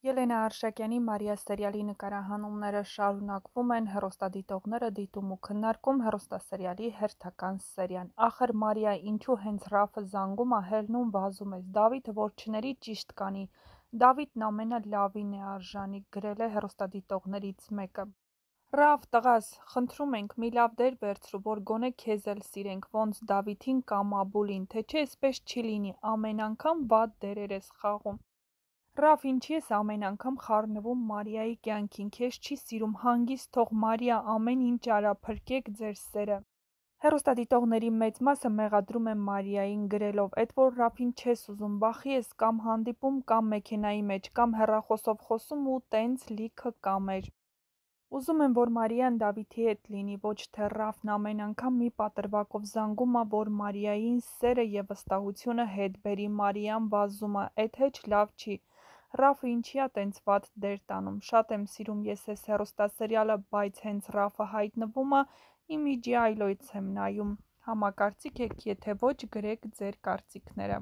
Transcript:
Ելենա Արշակյանի «Մարիա» սերիալի նկարահանումները շարունակվում են, հեռուստադիտողները դիտում ու քննարկում հեռուստասերիալի հերթական սերիան։ Ախր Մարիա, ինչու հենց Ռաֆը զանգում ա, հելնում վազում ես, Դավիթը որ չների ճիշտ կանի, Դավիթն ամենալավին է արժանի, գրել է հեռուստադիտողներից մեկը։ Ռաֆ, տղաս, խնդրում ենք, մի լավ դեր վերցրու, որ գոնե քեզ էլ սիրենք, ոնց Դավիթին կամ Աբուլին, թե չէ էսպես չի լինի, ամեն անգամ վատ դերեր ես խաղում։ Ռաֆ, ինչի ես ամեն անգամ խառնվում Մարիայի կյանքին, քեզ չի սիրում, հանգիստ թող Մարիա ամեն ինչ արա, փրկեք ձեր սերը։ Հեռուստադիտողների մեծ մասը մեղադրում է Մարիային գրելով, էդ որ Ռաֆին չես ուզում, բախի ես կամ հանդիպում, կամ մեքենայի մեջ, կամ հեռախոսով խոսում ու տենց լիքը կամեր։ Ուզում եմ, որ Մարիան Դավիթի հետ լինի, ոչ թե Ռաֆն ամեն անգամ մի պատրվակով զանգում ա, որ Մարիային սերը և վստահությունը հետ բերի, Մարիան վազում ա, էդ հեչ լավ չի։ Ռաֆը ինչի ա տենց վատ դեր տանում, շատ եմ սիրում ես էս հեռուստասերիալը, բայց հենց Ռաֆը հայտնվում ա, իմիջի այլոց եմ նայում։ Համակարծիք եք, եթե ոչ, գրեք ձեր կարծիքները։